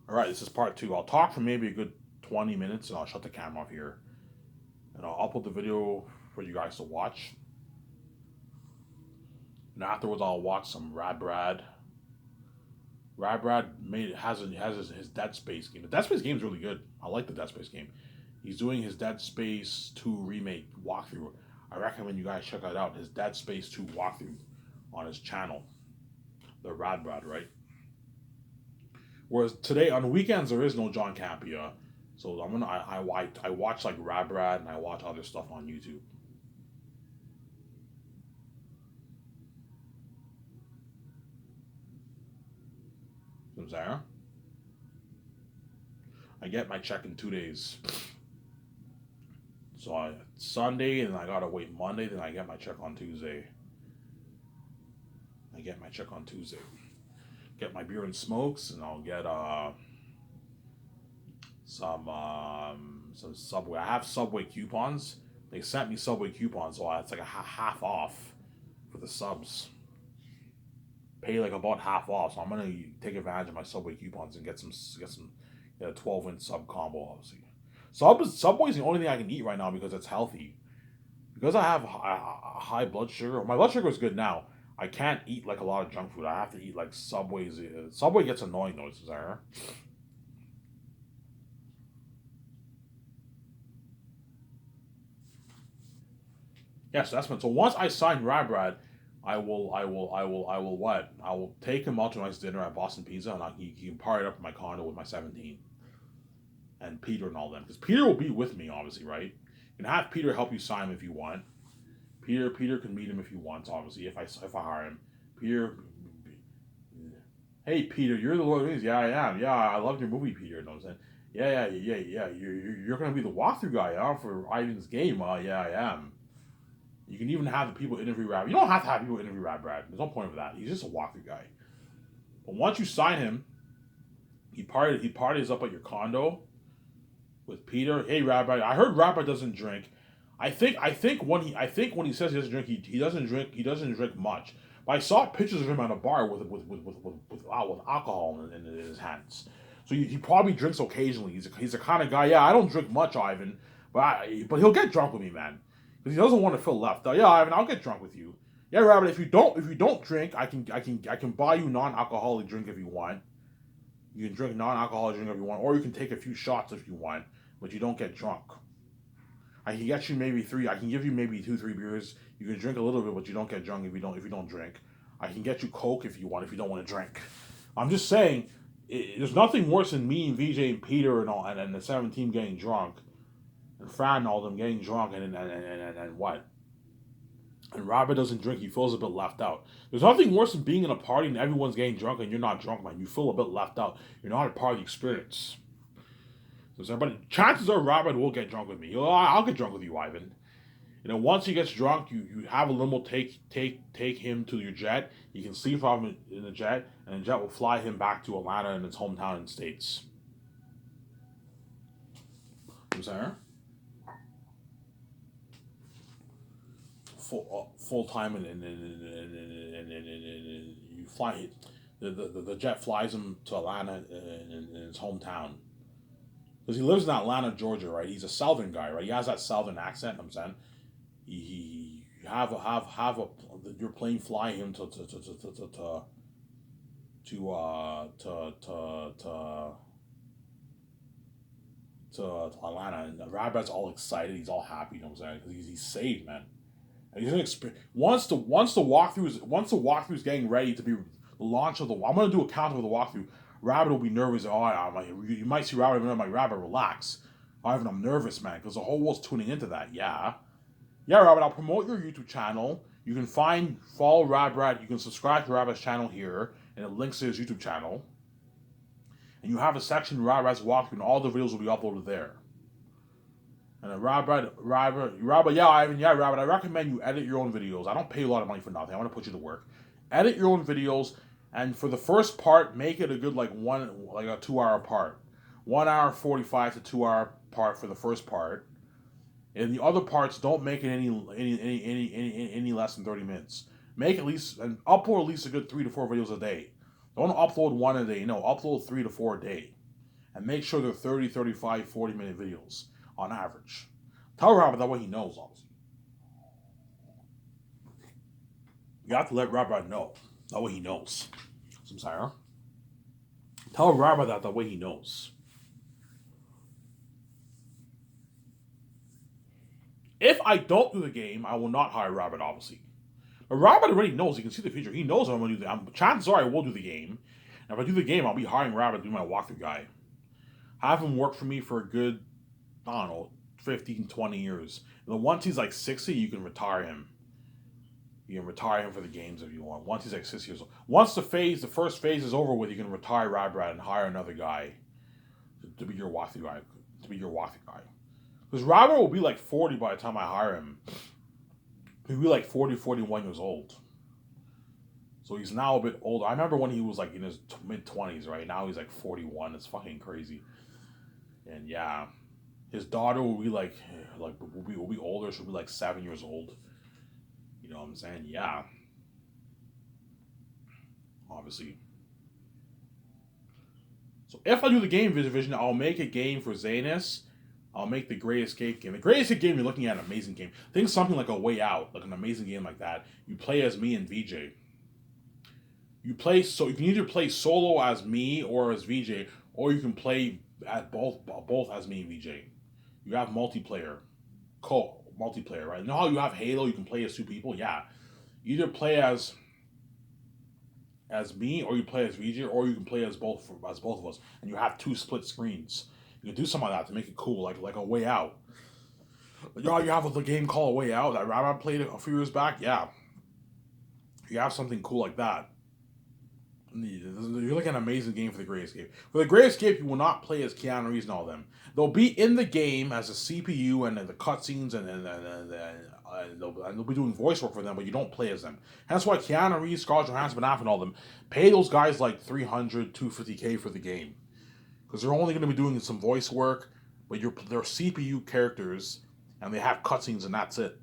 All right, this is part two. I'll talk for maybe a good 20 minutes and I'll shut the camera off here. And I'll upload the video for you guys to watch. And afterwards, I'll watch some Rad Brad. Rad Brad has his Dead Space game. The Dead Space game is really good. I like the Dead Space game. He's doing his Dead Space 2 remake walkthrough. I recommend you guys check that out. His Dead Space 2 walkthrough on his channel. The Rad Brad, right? Whereas today on the weekends there is no John Campia, so I watch like Rad Brad and I watch other stuff on YouTube. I'm saying? I get my check in 2 days. So I Sunday and I gotta wait Monday, then I get my check on Tuesday. I get my check on Tuesday. Get my beer and smokes, and I'll get some Subway. I have Subway coupons. They sent me Subway coupons, so it's like a half off for the subs. Pay like about half off, so I'm gonna take advantage of my Subway coupons and get a 12-inch sub combo, obviously. Subway's the only thing I can eat right now because it's healthy. Because I have high blood sugar. My blood sugar is good now. I can't eat like a lot of junk food. I have to eat like Subway's. Subway gets annoying though, Sarah. Yes, that's what. So once I sign Rabrad, I will what? I will take him out to a nice dinner at Boston Pizza, and he can party up in my condo with my 17 and Peter and all them. Because Peter will be with me, obviously, right? You can have Peter help you sign him if you want. Peter can meet him if he wants, obviously, if I hire him. Peter, hey Peter, you're the Lord of the Rings. Yeah, I am. Yeah, I love your movie, Peter. You know what I'm saying? Yeah. You're gonna be the walkthrough guy, huh, for Ivan's game. Yeah, I am. You can even have the people interview Rab. You don't have to have people interview Rab Brad. There's no point of that. He's just a walkthrough guy. But once you sign him, he parties up at your condo with Peter. Hey Rabbi, I heard Rabbi doesn't drink. I think when he says he doesn't drink, he doesn't drink much. But I saw pictures of him at a bar with alcohol in his hands. So he probably drinks occasionally. He's the kind of guy. Yeah, I don't drink much, Ivan, but he'll get drunk with me, man, because he doesn't want to feel left out. Yeah, Ivan, I'll get drunk with you. Yeah, Rabbit. If you don't drink, I can buy you non-alcoholic drink if you want. You can drink non-alcoholic drink if you want, or you can take a few shots if you want, but you don't get drunk. I can get you maybe three. I can give you maybe 2, 3 beers. You can drink a little bit, but you don't get drunk if you don't drink. I can get you Coke if you want if you don't want to drink. I'm just saying, there's nothing worse than me and VJ and Peter and the 17 getting drunk, and Fran and all them getting drunk and what? And Robert doesn't drink. He feels a bit left out. There's nothing worse than being in a party and everyone's getting drunk and you're not drunk, man. You feel a bit left out. You're not a part of the experience. But chances are Robert will get drunk with me. I'll get drunk with you, Ivan. Once he gets drunk, you have a limo take him to your jet. You can sleep off him in the jet, and the jet will fly him back to Atlanta in his hometown in the States. I'm sorry? Full time, and you fly. The jet flies him to Atlanta in his hometown. Because he lives in Atlanta, Georgia, right? He's a Southern guy, right? He has that Southern accent. I'm saying, he have a your plane fly him to Atlanta, and Rabbi's all excited. He's all happy. You know what I'm saying? Because he's saved, man. And he's gonna once the walkthrough is getting ready to be the launch of the. I'm gonna do a count of the walkthrough. Rabbit will be nervous. Oh, you might see Rabbit, and I'm like, Rabbit, relax. Ivan, I'm nervous, man, because the whole world's tuning into that. Yeah, Rabbit. I'll promote your YouTube channel. You can follow Rabbit. You can subscribe to Rabbit's channel here, and it links to his YouTube channel. And you have a section Rabbit's walkthrough, and all the videos will be uploaded there. And then Rabbit, yeah, Ivan, yeah, Rabbit. I recommend you edit your own videos. I don't pay a lot of money for nothing. I want to put you to work. Edit your own videos, and for the first part, make it a good like a 2 hour part, 1 hour 45 to 2 hour part for the first part, and the other parts don't make it any less than 30 minutes. Make at least and upload at least a good 3 to 4 videos a day. Don't upload one a day. No, upload 3 to 4 a day. and make sure they're 30, 35, 40-minute videos on average. Tell Rabbit that way he knows, obviously. You have to let Rabbit know. That way he knows. So I'm sorry, huh? Tell Rabbit that way he knows. If I don't do the game, I will not hire Rabbit, obviously. But Rabbit already knows. He can see the future. He knows I'm going to do the. Chances are I will do the game. And if I do the game, I'll be hiring Rabbit to be my walkthrough guy. Have him work for me for a good, I don't know, 15, 20 years. And then once he's like 60, you can retire him. You can retire him for the games if you want. Once he's like 6 years old. Once the first phase is over with, you can retire Rabbit and hire another guy to be your walkthrough guy. Because Rabbit will be like 40 by the time I hire him. He'll be like 40, 41 years old. So he's now a bit older. I remember when he was like in his mid-20s, right? Now he's like 41. It's fucking crazy. And yeah, his daughter will be like will be older. She'll be like 7 years old. You know what I'm saying? Yeah. Obviously. So if I do the game vision, I'll make a game for Zanus. I'll make the Great Escape game. The Great Escape game, you're looking at an amazing game. Think something like A Way Out, like an amazing game like that. You play as me and VJ. You can either play solo as me or as VJ, or you can play at both as me and VJ. You have multiplayer, right? You know how you have Halo, you can play as two people? Yeah. You either play as me, or you play as VJ, or you can play as both of us, and you have two split screens. You can do something like that to make it cool, like A Way Out. You have the game called A Way Out that Rabbit played a few years back? Yeah. You have something cool like that. You're like an amazing game for the Great Escape. For the Great Escape, you will not play as Keanu Reeves and all them. They'll be in the game as a CPU and the cutscenes and they'll be doing voice work for them, but you don't play as them. That's why Keanu Reeves, Scarlett Johansson, Ben Affleck, and all them pay those guys like $300, $250K for the game. Because they're only going to be doing some voice work, but they're CPU characters, and they have cutscenes, and that's it.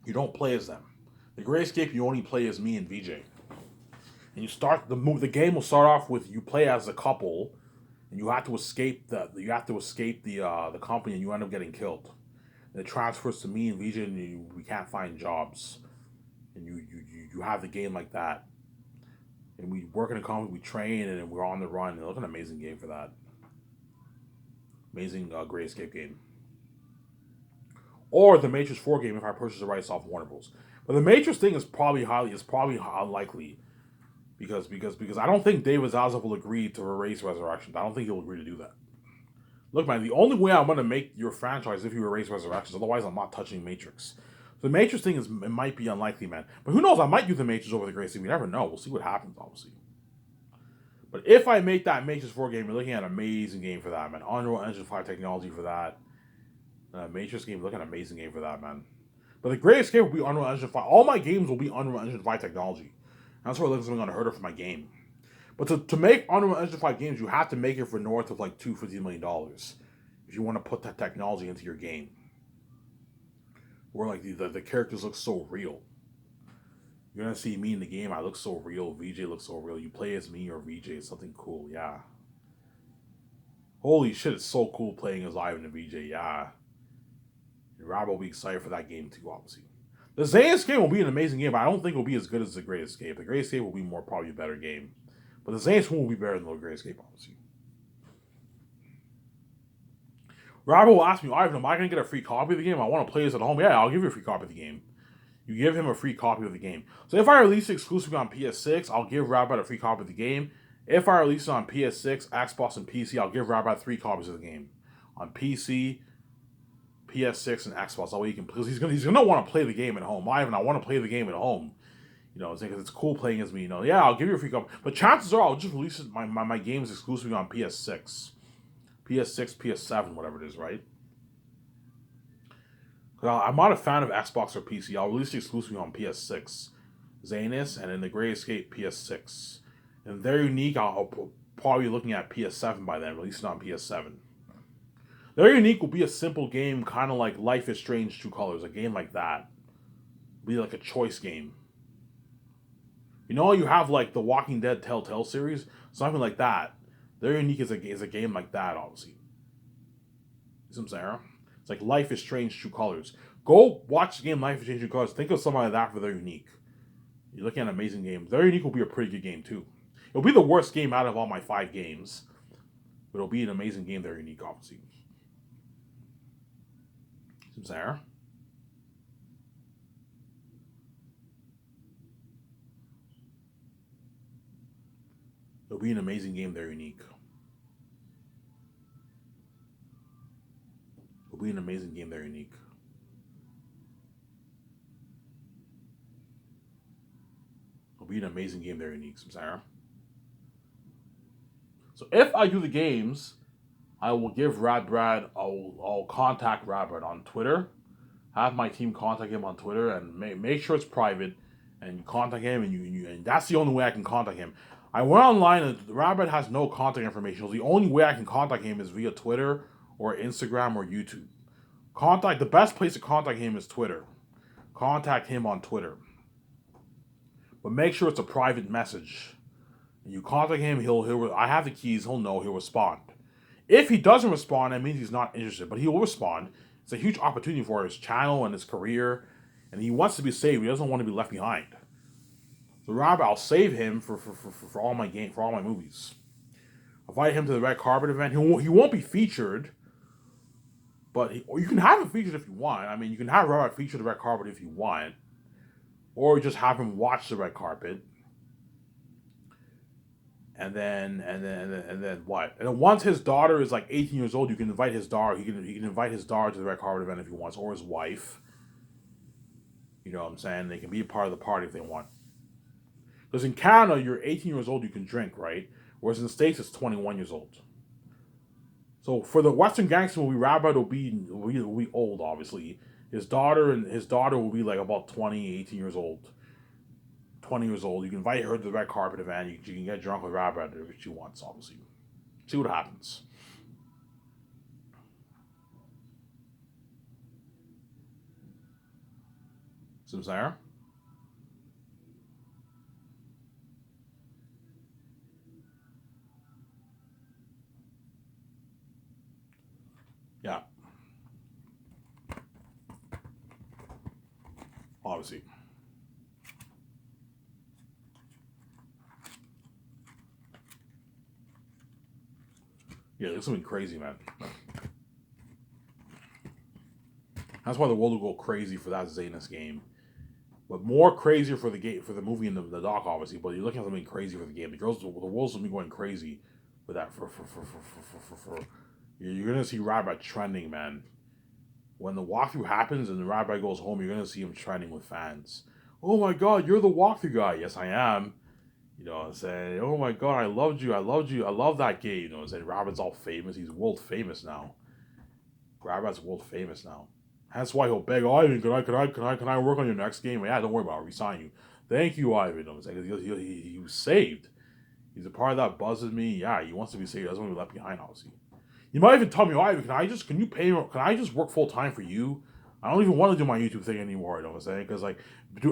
You don't play as them. The Great Escape, you only play as me and VJ. And you start the game will start off with you play as a couple, and you have to escape the company, and you end up getting killed. And it transfers to me and VJ, and we can't find jobs, and you have the game like that. And we work in a company, we train, and we're on the run. It looks an amazing game for that. Amazing Great Escape game. Or the Matrix 4 game if I purchase the rights off Warner Bros. But the Matrix thing is probably unlikely. Because I don't think David Zaslav will agree to erase Resurrections. I don't think he'll agree to do that. Look, man, the only way I'm going to make your franchise is if you erase Resurrections. Otherwise, I'm not touching Matrix. The Matrix thing it might be unlikely, man. But who knows? I might do the Matrix over the Great Escape. We never know. We'll see what happens, obviously. But if I make that Matrix 4 game, you're looking at an amazing game for that, man. Unreal Engine 5 technology for that. Matrix game, looking at an amazing game for that, man. But the Great Escape will be Unreal Engine 5. All my games will be Unreal Engine 5 technology. That's why I look at something unheard of for my game. But to make Unreal Engine 5 games, you have to make it for north of like $250 million if you want to put that technology into your game. Where like the characters look so real. You're gonna see me in the game. I look so real. VJ looks so real. You play as me or VJ. It's something cool. Yeah. Holy shit! It's so cool playing as Ivan and VJ. Yeah. And Rob will be excited for that game too. Obviously, the Zanus game will be an amazing game, but I don't think it will be as good as the Great Escape. The Great Escape will be probably a better game, but the Zanus one will be better than the Great Escape. Obviously. Robert will ask me, Ivan, am I going to get a free copy of the game? I want to play this at home. Yeah, I'll give you a free copy of the game. You give him a free copy of the game. So if I release it exclusively on PS6, I'll give Robert a free copy of the game. If I release it on PS6, Xbox, and PC, I'll give Robert 3 copies of the game. On PC, PS6, and Xbox. That way he can, because he's gonna want to play the game at home. Ivan, I want to play the game at home. You know, because it's cool playing as me. You know, yeah, I'll give you a free copy. But chances are I'll just release my games exclusively on PS6. PS6, PS7, whatever it is, right? I'm not a fan of Xbox or PC. I'll release it exclusively on PS6. Zanus, and then the Great Escape PS6. And they're unique. I'll probably be looking at PS7 by then, releasing on PS7. They're unique will be a simple game, kind of like Life is Strange True Colors. A game like that. Be like a choice game. You know, you have like the Walking Dead Telltale series, something like that. Very Unique is a game like that, obviously. You see what I'm saying? It's like Life is Strange True Colors. Go watch the game Life is Strange True Colors. Think of something like that for Very Unique. You're looking at an amazing game. Very Unique will be a pretty good game too. It'll be the worst game out of all my 5 games, but it'll be an amazing game. Very Unique, obviously. See what I'm saying? It'll be an amazing game. Very Unique. It'll be an amazing game. Very Unique. It'll be an amazing game. Very Unique. See what I'm saying? So if I do the games, I will give Rad Brad. I'll contact Rad Brad on Twitter. Have my team contact him on Twitter and make sure it's private. And you contact him, and that's the only way I can contact him. I went online and Rad Brad has no contact information. So the only way I can contact him is via Twitter or Instagram or YouTube. The best place to contact him is Twitter. Contact him on Twitter, but make sure it's a private message. You contact him, he'll. I have the keys. He'll know. He'll respond. If he doesn't respond, that means he's not interested. But he will respond. It's a huge opportunity for his channel and his career, and he wants to be saved. He doesn't want to be left behind. So Rob, I'll save him for all my for all my movies. Invite him to the red carpet event. He won't be featured, but or you can have him featured if you want. I mean, you can have Rob feature the red carpet if you want, or just have him watch the red carpet. And then what? And then once his daughter is like 18 years old, you can invite his daughter. He can invite his daughter to the red carpet event if he wants, or his wife. You know what I'm saying? They can be a part of the party if they want. Because in Canada, you're 18 years old, you can drink, right? Whereas in the States, it's 21 years old. So for the Western Gangster movie, Rabbi will be old, obviously. His daughter will be like about 20, 18 years old. 20 years old. You can invite her to the red carpet event. You can get drunk with Rabbi if she wants, obviously. See what happens. See what I'm saying? Yeah. Obviously. Yeah, this is gonna be crazy, man. That's why the world will go crazy for that Zanus game. But more crazier for the game, for the movie and the doc, obviously. But you're looking at something crazy for the game. The world's gonna be going crazy with that. You're gonna see Rabbi trending, man. When the walkthrough happens and the Rabbi goes home, you're gonna see him trending with fans. Oh my God, you're the walkthrough guy. Yes, I am. You know what I'm saying? Oh my God, I loved you. I love that game. You know what I'm saying? Rabbi's all famous. He's world famous now. Rabbi's world famous now. That's why he'll beg, oh, Ivan, can I work on your next game? Yeah, don't worry about it. I'll resign you. Thank you, Ivan. You know what I'm saying? He was saved. He's a part of that buzzes me. Yeah, he wants to be saved. He doesn't want to be left behind, obviously. You might even tell me, oh, Ivan, can I just work full time for you? I don't even want to do my YouTube thing anymore. You know what I'm saying? Because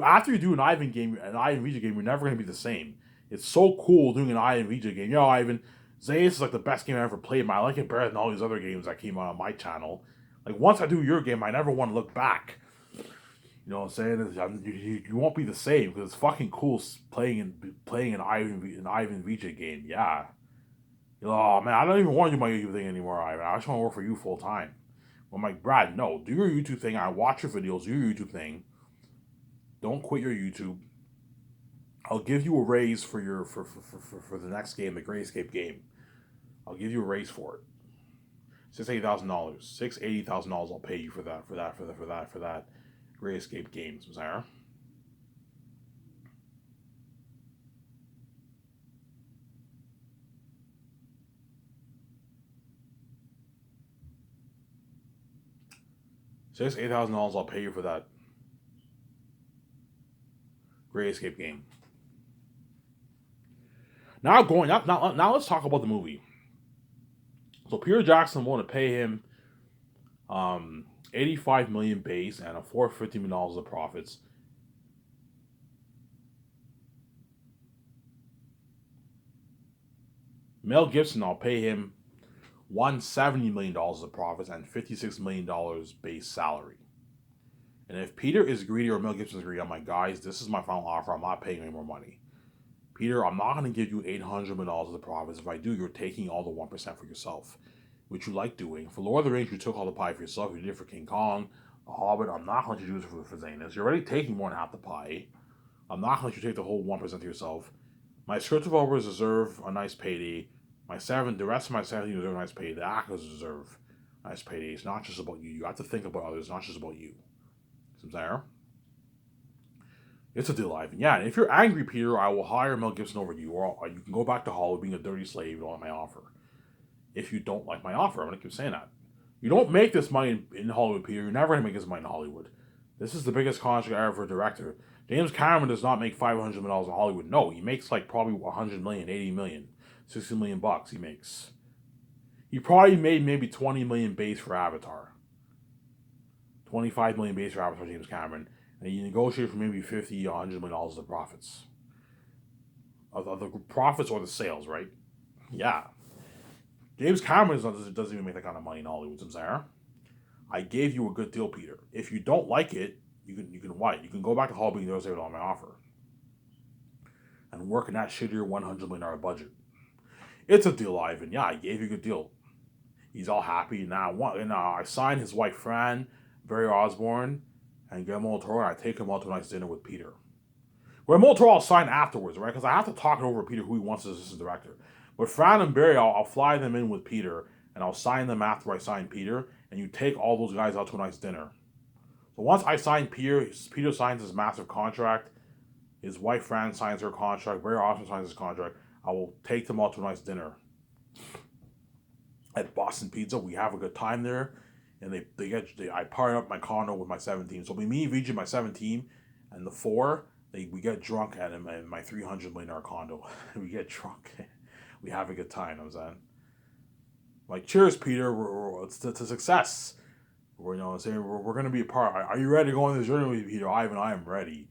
after you do an Ivan VJ game, you're never gonna be the same. It's so cool doing an Ivan VJ game. Yo, Ivan, Zayas is like the best game I ever played. Man, I like it better than all these other games that came out on my channel. Like, once I do your game, I never want to look back. You know what I'm saying? You won't be the same because it's fucking cool playing an Ivan VJ game. Yeah. Oh man, I don't even want to do my YouTube thing anymore, Ivan. I just want to work for you full time. I'm like, Brad, no, do your YouTube thing. I watch your videos. Do your YouTube thing. Don't quit your YouTube. I'll give you a raise for the next game, the Great Escape game. I'll give you a raise for it. $80,000. $80,000 I'll pay you for that Great Escape games, Sarah. $80,000 I'll pay you for that Great Escape game. Now let's talk about the movie. So Peter Jackson wanted to pay him $85 million base and a $450 million of profits. Mel Gibson, I'll pay him $170 million of profits and $56 million base salary. And if Peter is greedy or Mel Gibson is greedy, I'm like, guys, this is my final offer. I'm not paying any more money. Peter, I'm not going to give you $800 million of the profits. If I do, you're taking all the 1% for yourself, which you like doing. For Lord of the Rings, you took all the pie for yourself. You did it for King Kong, The Hobbit. I'm not going to do this for Zanus. You're already taking more than half the pie. I'm not going to let you take the whole 1% to yourself. My script developers deserve a nice payday. The rest of my 17 deserve a nice payday. The actors deserve a nice payday. It's not just about you. You have to think about others, not just about you. There. It's a deal, Ivan. Yeah, and if you're angry, Peter, I will hire Mel Gibson over you, or you can go back to Hollywood being a dirty slave. You don't like my offer. If you don't like my offer, I'm going to keep saying that. You don't make this money in Hollywood, Peter. You're never going to make this money in Hollywood. This is the biggest contract ever for a director. James Cameron does not make $500 million in Hollywood. No, he makes like probably $100 million, $80 million, $60 million bucks he makes. He probably made maybe $20 million base for Avatar. $25 million base for Avatar, James Cameron, and you negotiate for maybe $50 or $100 million of the profits. Of the profits or the sales, right? Yeah. James Cameron doesn't even make that kind of money in Hollywood, Sarah. I gave you a good deal, Peter. If you don't like it, you can what? You can go back to Hollywood and negotiate on my offer. And work in that shittier $100 million budget. It's a deal, Ivan. Yeah, I gave you a good deal. He's all happy now. I signed his wife, Fran, Barry Osborne, and Guillermo del Toro, and I take him out to a nice dinner with Peter. Guillermo del Toro I'll sign afterwards, right? Because I have to talk it over with Peter who he wants as assistant director. But Fran and Barry, I'll fly them in with Peter, and I'll sign them after I sign Peter, and you take all those guys out to a nice dinner. So once I sign Peter signs his massive contract, his wife Fran signs her contract, Barry Osborne signs his contract, I will take them out to a nice dinner at Boston Pizza. We have a good time there. And I party up my condo with my 17. So it'll be me, VJ, my 17, and the 4. We get drunk at my $300 million condo. We get drunk. We have a good time. I'm saying, like, cheers, Peter. It's a success. We're going to be a part. Are you ready to go on this journey with me, Peter? Ivan, I am ready.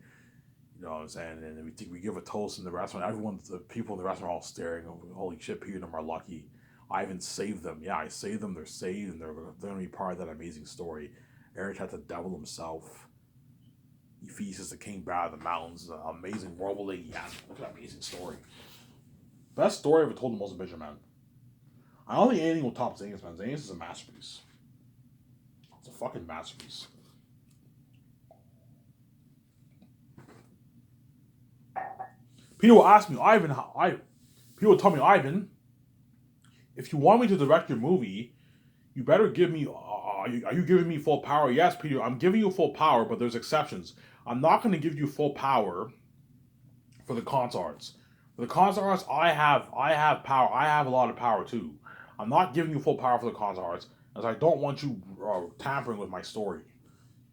You know what I'm saying? And we give a toast in the restaurant. The people in the restaurant are all staring. Holy shit, Peter and them are lucky. I even saved them. Yeah, I saved them. They're saved, and they're going to be part of that amazing story. Eric had the devil himself. He feasts the king bat of the mountains. Amazing world building. Yeah, look at that amazing story. Best story ever told in Motion Picture, man. I don't think anything will top Zanus, man. Zanus is a masterpiece. It's a fucking masterpiece. People will ask me, Ivan, people will tell me, Ivan, if you want me to direct your movie, you better give me, are you giving me full power? Yes, Peter, I'm giving you full power, but there's exceptions. I'm not going to give you full power for the concerts. For the concerts, I have power. I have a lot of power too. I'm not giving you full power for the concerts, as I don't want you tampering with my story.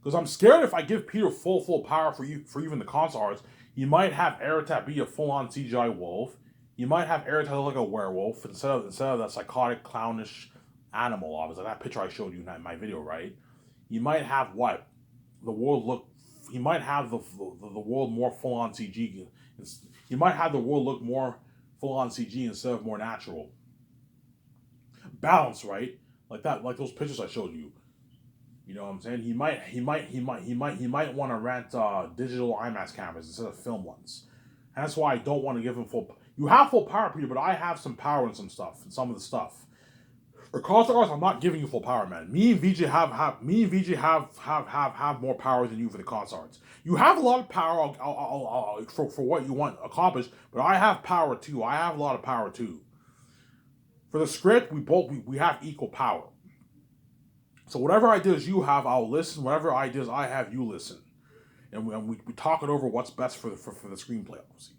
Because I'm scared if I give Peter full power for even the concerts, you might have Eritat be a full-on CGI wolf. You might have Eritat look like a werewolf instead of that psychotic, clownish animal. Obviously, that picture I showed you in my video, right? You might have what the world look. You might have the world more full-on CG. You might have the world look more full-on CG instead of more natural. Balance, right? Like that, like those pictures I showed you. You know what I'm saying? He might want to rent digital IMAX cameras instead of film ones. And that's why I don't want to give him full. You have full power, Peter, but I have some power in some of the stuff. For concerts, I'm not giving you full power, man. Me and VJ have more power than you for the concerts. You have a lot of power for what you want accomplished, but I have power too. I have a lot of power too. For the script, we have equal power. So whatever ideas you have, I'll listen. Whatever ideas I have, you listen. And we talk it over what's best for the screenplay, obviously.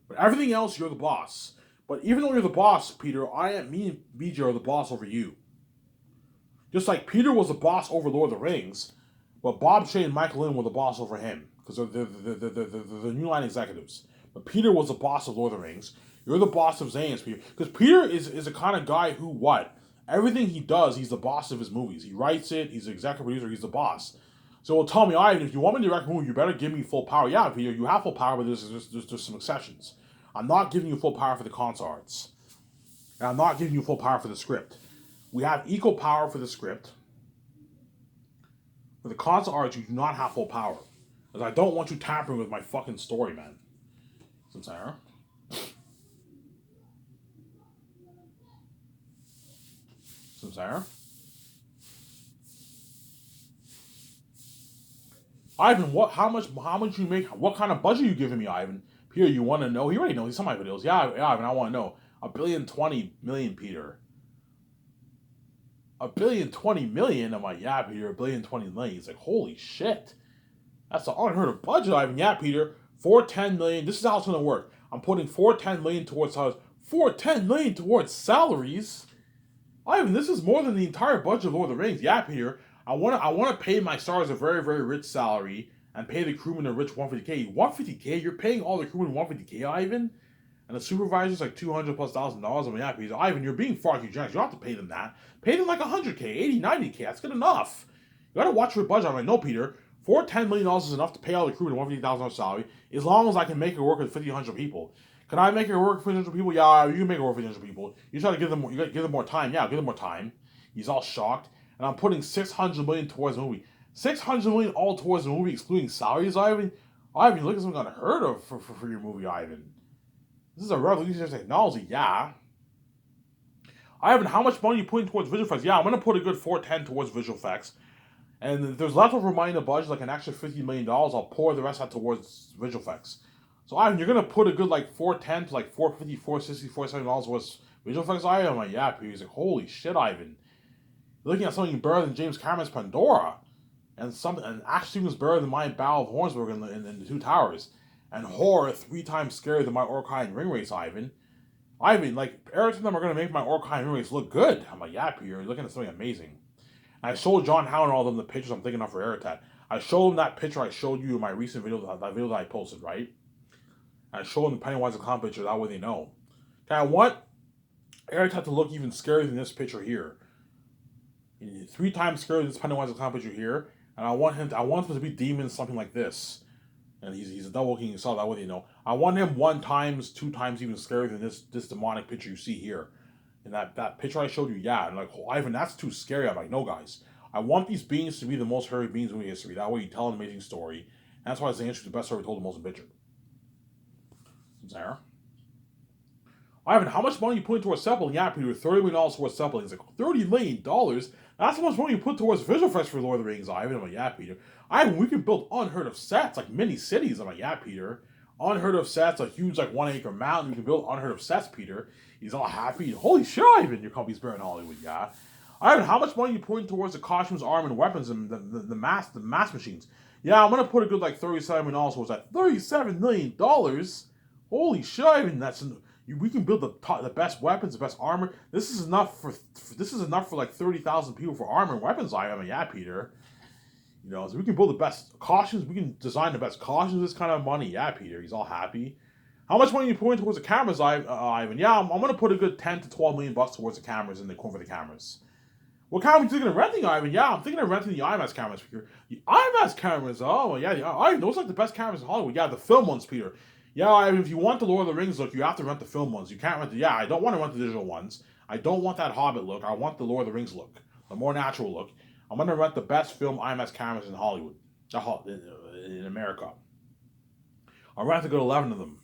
But everything else, you're the boss. But even though you're the boss, Peter, me and BJ are the boss over you. Just like Peter was the boss over Lord of the Rings, but Bob Shea and Michael Lynn were the boss over him. Because they're the New Line executives. But Peter was the boss of Lord of the Rings. You're the boss of Zanus, Peter. Because Peter is a kind of guy who, what? Everything he does, he's the boss of his movies. He writes it, he's the executive producer, he's the boss. So he'll tell me, Ivan, if you want me to direct a movie, you better give me full power. Yeah, Peter, you have full power, but there's some exceptions. I'm not giving you full power for the console arts. And I'm not giving you full power for the script. We have equal power for the script. For the console arts, you do not have full power. Because I don't want you tampering with my fucking story, man. Sincere? Sincere? Ivan, how much you make? What kind of budget you giving me, Ivan? Peter, you want to know? He already knows. He's on my videos. Yeah, Ivan, I want to know. $1,020,000,000, Peter. $1,020,000,000. I'm like, yeah, Peter, $1,020,000,000. He's like, holy shit. That's an unheard of budget, Ivan. Yeah, Peter, $410,000,000. This is how it's gonna work. I'm putting $410,000,000 towards $410,000,000 towards salaries. Ivan, this is more than the entire budget of Lord of the Rings. Yeah, Peter. I wanna pay my stars a very, very rich salary and pay the crewmen a rich 150K. 150K? You're paying all the crewmen 150K, Ivan? And the supervisor's like $200,000+. I mean, yeah, Peter. Ivan, you're being far too generous. You don't have to pay them that. Pay them like 100K, 80, 90K. That's good enough. You gotta watch your budget. I'm like, no, Peter. $410,000,000 is enough to pay all the crewmen $150,000 salary, as long as I can make it work with 1,500 people. Can I make it work with 1,500 people? Yeah, you can make it work with 1,500 people. You try to give them more. You gotta give them more time. Yeah, give them more time. He's all shocked, and I'm putting $600,000,000 towards the movie. $600,000,000 all towards the movie, excluding salaries. Ivan, you look at something unheard of for your movie, Ivan. This is a revolutionary technology. Yeah. Ivan, how much money are you putting towards visual effects? Yeah, I'm gonna put a good 410 towards visual effects. And if there's leftover money in the budget, like an extra $50,000,000, I'll pour the rest out towards visual effects. So Ivan, you're gonna put a good like 410 to like 450, 460, $470 towards visual effects. I'm like, yeah, he's like, holy shit, Ivan. You're looking at something better than James Cameron's Pandora, and actually was better than my Battle of Hornsburg in the Two Towers, and horror 3 times scarier than my Orkai and Ring Race, Ivan. Ivan, like Eric and them are gonna make my Orkai and Ring Race look good. I'm like, yeah, Peter, you're looking at something amazing. I showed John Howe and all of them the pictures I'm thinking of for Aerotat. I showed them that picture I showed you in my recent video, that video that I posted, right? I showed them the Pennywise the Clown picture, that way they know. Okay, I want Aerotat to look even scarier than this picture here. 3 times scarier than this Pennywise the Clown picture here, and I want him to be demons, something like this. And he's a double king himself, that way they know. I want him 1 times, 2 times even scarier than this demonic picture you see here. And that picture I showed you, yeah, and like, oh, Ivan, that's too scary. I'm like, no, guys. I want these beings to be the most hairy beings in history. That way you tell an amazing story. And that's why it's the best story told in the motion picture. Sarah? Ivan, how much money you putting towards Zeppelin? Yeah, Peter, $30,000,000 towards Zeppelin. He's like, $30,000,000? That's how much money you put towards visual effects for Lord of the Rings, Ivan. I'm like, yeah, Peter. Ivan, we can build unheard of sets, like mini cities. I'm like, yeah, Peter. Unheard of sets, a huge, like, 1-acre mountain. We can build unheard of sets, Peter. He's all happy. Holy shit, Ivan, your company's better in Hollywood, yeah. Ivan, how much money are you putting towards the costumes, arm, and weapons, and the mass machines? Yeah, I'm gonna put a good like $37,000,000 towards that. $37,000,000? Holy shit, Ivan, we can build the best weapons, the best armor. This is enough for like 30,000 people for armor and weapons. Ivan, yeah, Peter. You know, so we can build the best costumes. We can design the best costumes. This kind of money, yeah, Peter. He's all happy. How much money are you putting towards the cameras, Ivan? Yeah, I'm going to put a good $10 to $12 million towards the cameras and the equipment for the cameras. What camera are you thinking of renting, Ivan? Yeah, I'm thinking of renting the IMAX cameras, Peter. The IMAX cameras, oh, yeah, Ivan, those are like the best cameras in Hollywood. Yeah, the film ones, Peter. Yeah, Ivan, if you want the Lord of the Rings look, you have to rent the film ones. You can't rent I don't want to rent the digital ones. I don't want that Hobbit look. I want the Lord of the Rings look, the more natural look. I'm going to rent the best film IMAX cameras in Hollywood, in America. I'll rent a good 11 of them.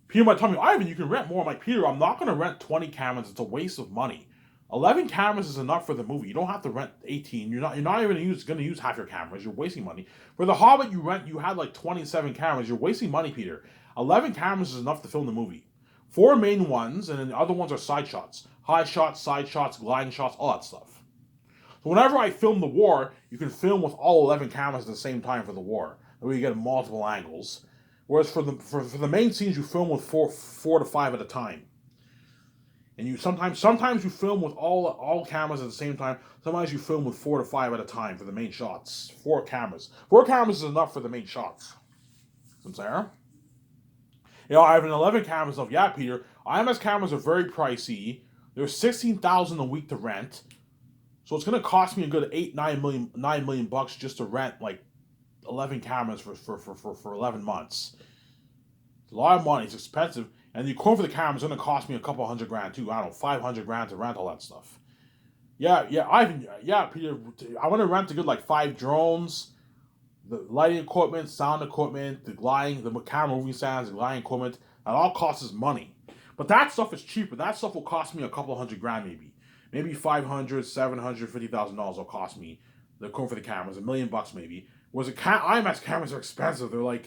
Peter might tell me, Ivan, you can rent more. I'm like, Peter, I'm not going to rent 20 cameras. It's a waste of money. 11 cameras is enough for the movie. You don't have to rent 18. You're not even going to use half your cameras. You're wasting money. For The Hobbit, you had like 27 cameras. You're wasting money, Peter. 11 cameras is enough to film the movie. 4 main ones, and then the other ones are side shots. High shots, side shots, gliding shots, all that stuff. So whenever I film the war, you can film with all 11 cameras at the same time for the war. That way you get multiple angles. Whereas for the main scenes, you film with four to 5 at a time. And you sometimes you film with all cameras at the same time. Sometimes you film with 4 to 5 at a time for the main shots. 4 cameras. 4 cameras is enough for the main shots. Sarah? You know, I have an 11 cameras of, yeah, Peter. IMAX cameras are very pricey. They're $16,000 a week to rent. So it's going to cost me a good $9 million bucks just to rent like 11 cameras for 11 months. It's a lot of money. It's expensive. And the equipment for the camera is going to cost me a couple $100,000 too. I don't know, $500,000 to rent all that stuff. Yeah, Peter. I want to rent a good like 5 drones, the lighting equipment, sound equipment, the camera moving stands, the lighting equipment. That all costs us money. But that stuff is cheaper. That stuff will cost me a couple $100,000 maybe. Maybe $500,000, $750,000 will cost me the equipment for the cameras, $1,000,000 maybe. Whereas IMAX cameras are expensive. They're going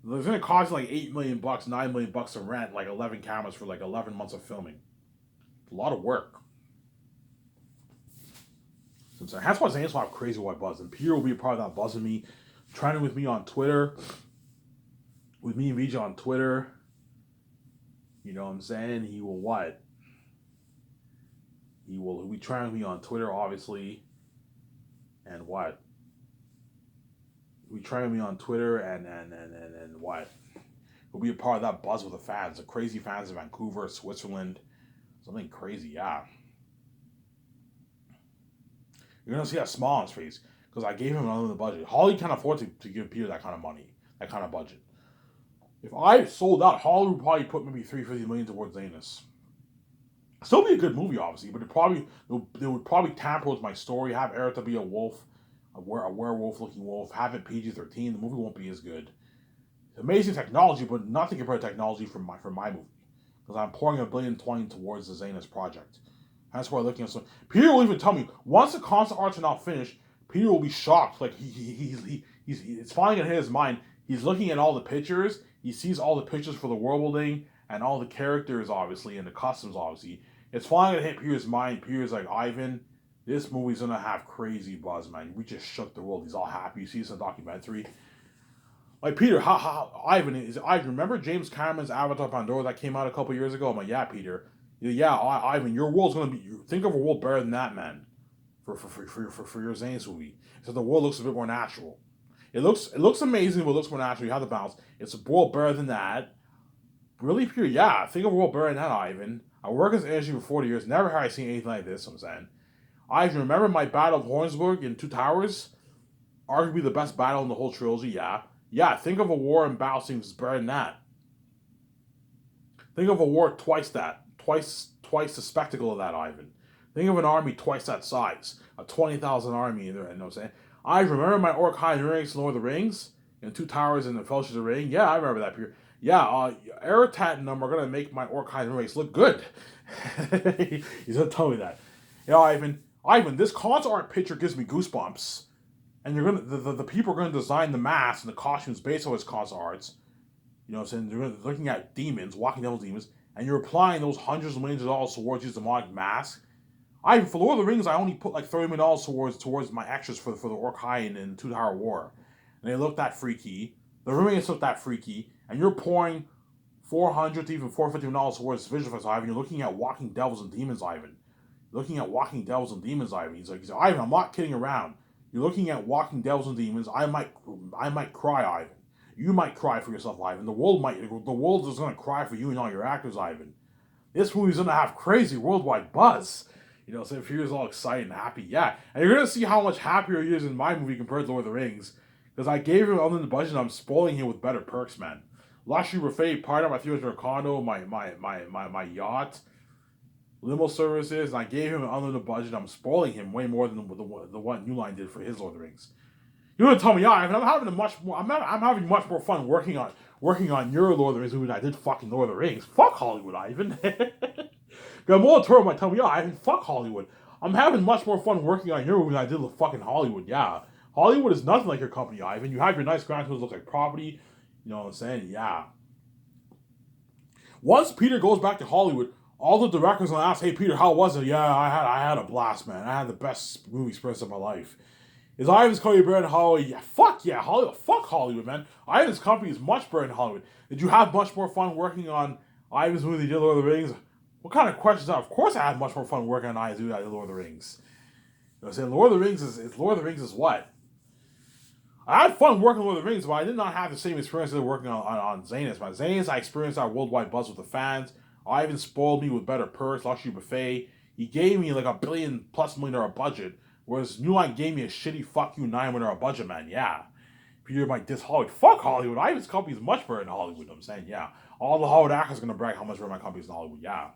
to cost like $8 million, $9 million to rent like 11 cameras for like 11 months of filming. It's a lot of work. So that's why Zane's will have crazy white buzz, and Peter will be a part of that buzzing me, trending with me on Twitter, with me and VJ on Twitter. You know what I'm saying? He will what? He'll be trending with me on Twitter, obviously, and what? He'll be trending with me on Twitter, and what? He'll be a part of that buzz with the fans, the crazy fans of Vancouver, Switzerland, something crazy, yeah. You're going to see that smile on his face because I gave him another budget. Holly can't afford to give Peter that kind of money, that kind of budget. If I sold out, Holly would probably put maybe $350 million towards Zanus. Still be a good movie, obviously, but they would probably tamper with my story, have Eric be a wolf, a werewolf-looking wolf, have it PG-13. The movie won't be as good. Amazing technology, but nothing compared to technology from my movie because I'm pouring $1.020 billion towards the Zanus project. That's why I'm looking at some. Peter will even tell me once the concept arts are not finished. Peter will be shocked. Like he's it's finally in his mind. He's looking at all the pictures. He sees all the pictures for the world building and all the characters, obviously, and the customs, obviously. It's finally gonna hit Peter's mind. Peter's like, Ivan, this movie's gonna have crazy buzz, man. We just shook the world. He's all happy. You see this in the documentary. Like Peter, Ivan remember James Cameron's Avatar Pandora that came out a couple years ago? I'm like, yeah, Peter. Yeah, Ivan, your world's gonna be. Think of a world better than that, man. For your Zane's movie, so the world looks a bit more natural. It looks amazing, but it looks more natural. You have the balance. It's a world better than that. Really, Peter? Yeah, think of a world better than that, Ivan. I work as an engineer for 40 years. Never have I seen anything like this. I'm saying, Ivan, remember my battle of Hornsburg in Two Towers? Arguably the best battle in the whole trilogy. Yeah. Think of a war in battle scenes better than that. Think of a war twice the spectacle of that, Ivan. Think of an army twice that size. A 20,000 army in there, you know what I'm saying? I remember my Orc-High Rings in Lord of the Rings, and Two Towers and the Fellowship of the Ring. Yeah, I remember that period. Yeah, Aratat and them are going to make my Orc-High Rings look good. He's going to tell me that. Yeah, Ivan, this concept art picture gives me goosebumps. And you're gonna the people are going to design the masks and the costumes based on his concept arts. You know what I'm saying? They're looking at demons, walking devil demons, and you're applying those hundreds of millions of dollars towards these demonic masks. For Lord of the Rings, I only put like $30 million towards my extras for the Orc-High and Two Tower War, and they look that freaky. The roommates look that freaky, and you're pouring $400 to even $450 towards visual effects, Ivan. You're looking at walking devils and demons, Ivan. You're looking at walking devils and demons, Ivan. He's like, Ivan, I'm not kidding around. You're looking at walking devils and demons. I might cry, Ivan. You might cry for yourself, Ivan. The world is going to cry for you and all your actors, Ivan. This movie's going to have crazy worldwide buzz. You know, so if he was all excited and happy, yeah. And you're going to see how much happier he is in my movie compared to Lord of the Rings. Because I gave him, other than the budget, I'm spoiling him with better perks, man. Luxury buffet, part of my $300 condo, my yacht, limo services, and I gave him, other than the budget, I'm spoiling him way more than the one New Line did for his Lord of the Rings. You're gonna tell me, I'm having much more fun working on your Lord of the Rings movie than I did fucking Lord of the Rings. Fuck Hollywood, Ivan. Guillermo del Toro might tell me, Ivan, fuck Hollywood. I'm having much more fun working on your movie than I did with fucking Hollywood. Yeah, Hollywood is nothing like your company, Ivan. You have your nice Grand Tours look like property. You know what I'm saying? Yeah. Once Peter goes back to Hollywood, all the directors gonna ask, "Hey Peter, how was it?" Yeah, I had a blast, man. I had the best movie experience of my life. Is Ivan's company better than Hollywood? Yeah, Hollywood. Fuck Hollywood, man. Ivan's company is much better than Hollywood. Did you have much more fun working on Ivan's movie than you did Lord of the Rings? What kind of questions are? Of course I had much more fun working on Ivan's movie than I did Lord of the Rings. You know what I'm saying? Lord of the Rings is what? I had fun working on Lord of the Rings, but I did not have the same experience as working on Zanus. Man, Zanus, I experienced that worldwide buzz with the fans. Ivan spoiled me with better perks, luxury buffet. He gave me like $1 billion+ million budget, whereas New Line gave me a shitty fuck you $9 million budget, man. Yeah. Peter might diss Hollywood. Fuck Hollywood. Ivan's company is much better than Hollywood. I'm saying, yeah. All the Hollywood actors are gonna brag how much better my company is than Hollywood. Yeah.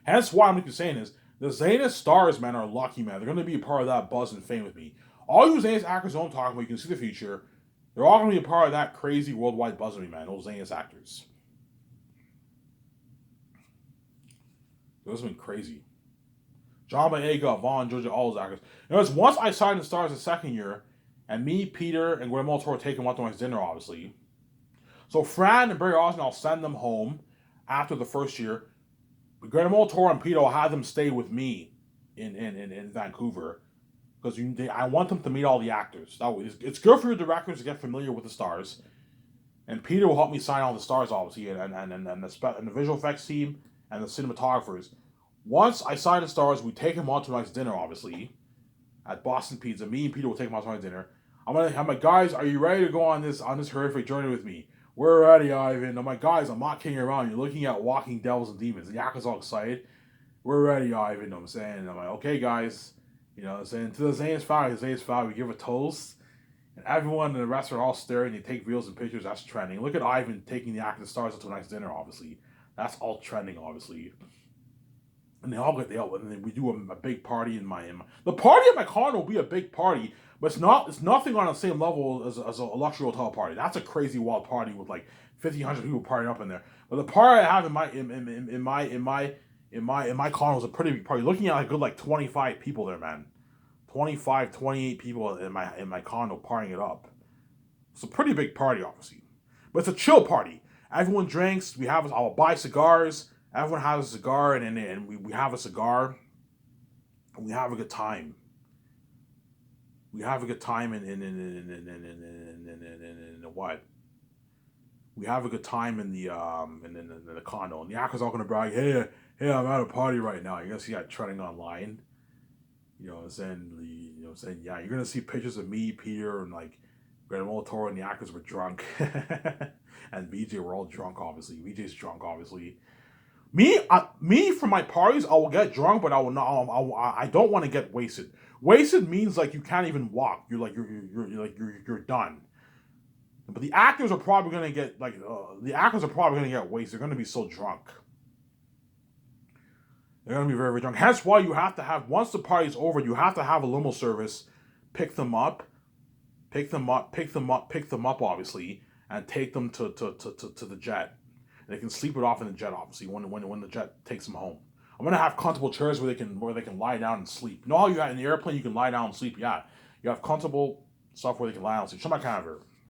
Hence why I'm saying is the Zanus stars, man, are lucky, man. They're gonna be a part of that buzz and fame with me. All you Zanus actors don't talk about, you can see the future. They're all gonna be a part of that crazy worldwide buzz with me, man. Those Zanus actors. Those have been crazy. John Boyega, Vaughn, Georgia, all those actors. You know, once I signed the stars the second year, and me, Peter, and Guillermo del Toro take them out to my dinner, obviously. So Fran and Barry Osmond, I'll send them home after the first year. Guillermo del Toro and Peter will have them stay with me in Vancouver because I want them to meet all the actors. That way, it's good for your directors to get familiar with the stars. And Peter will help me sign all the stars, obviously, and the visual effects team and the cinematographers. Once I sign the stars, we take them out to a nice dinner, obviously, at Boston Pizza. Me and Peter will take them out to my dinner. I'm like, guys, are you ready to go on this horrific journey with me? We're ready, Ivan. I'm like, guys, I'm not kidding around. You're looking at walking devils and demons. And Yak is all excited. We're ready, Ivan. You know what I'm saying? And I'm like, okay, guys. You know what I'm saying? To the Zanus family, we give a toast. And everyone in the restaurant all staring. They take reels and pictures. That's trending. Look at Ivan taking the acting stars to a nice dinner, obviously. That's all trending, obviously. And and then we do a big party in my the party at my condo will be a big party, but it's nothing on the same level as a luxury hotel party. That's a crazy wild party with like 1,500 people partying up in there. But the party I have in my condo is a pretty big party. Looking at a good like 25 people there, man. 25, 28 people in my condo partying it up. It's a pretty big party, obviously, but it's a chill party. Everyone drinks. I'll buy cigars. Everyone has a cigar, and we have a cigar, and we have a good time. We have a good time in what? We have a good time in the condo, and the actors all gonna brag, hey, I'm at a party right now. You're gonna see that trending online. You know what I'm saying? You know what I'm saying? Yeah, you're gonna see pictures of me, Peter, and like Guillermo del Toro, and the actors were drunk, and VJ were all drunk. Obviously, VJ's drunk, obviously. Me for my parties, I will get drunk, but I will not. I don't want to get wasted. Wasted means like you can't even walk. You're done. But the actors are probably gonna get wasted. They're gonna be so drunk. They're gonna be very, very drunk. Hence why you have to have, once the party's over, you have to have a limo service, pick them up, obviously, and take them to the jet. They can sleep it off in the jet, obviously, when the jet takes them home. I'm gonna have comfortable chairs where they can lie down and sleep. You know how you got in the airplane you can lie down and sleep? Yeah. You have comfortable stuff where they can lie down and sleep. Something like kind of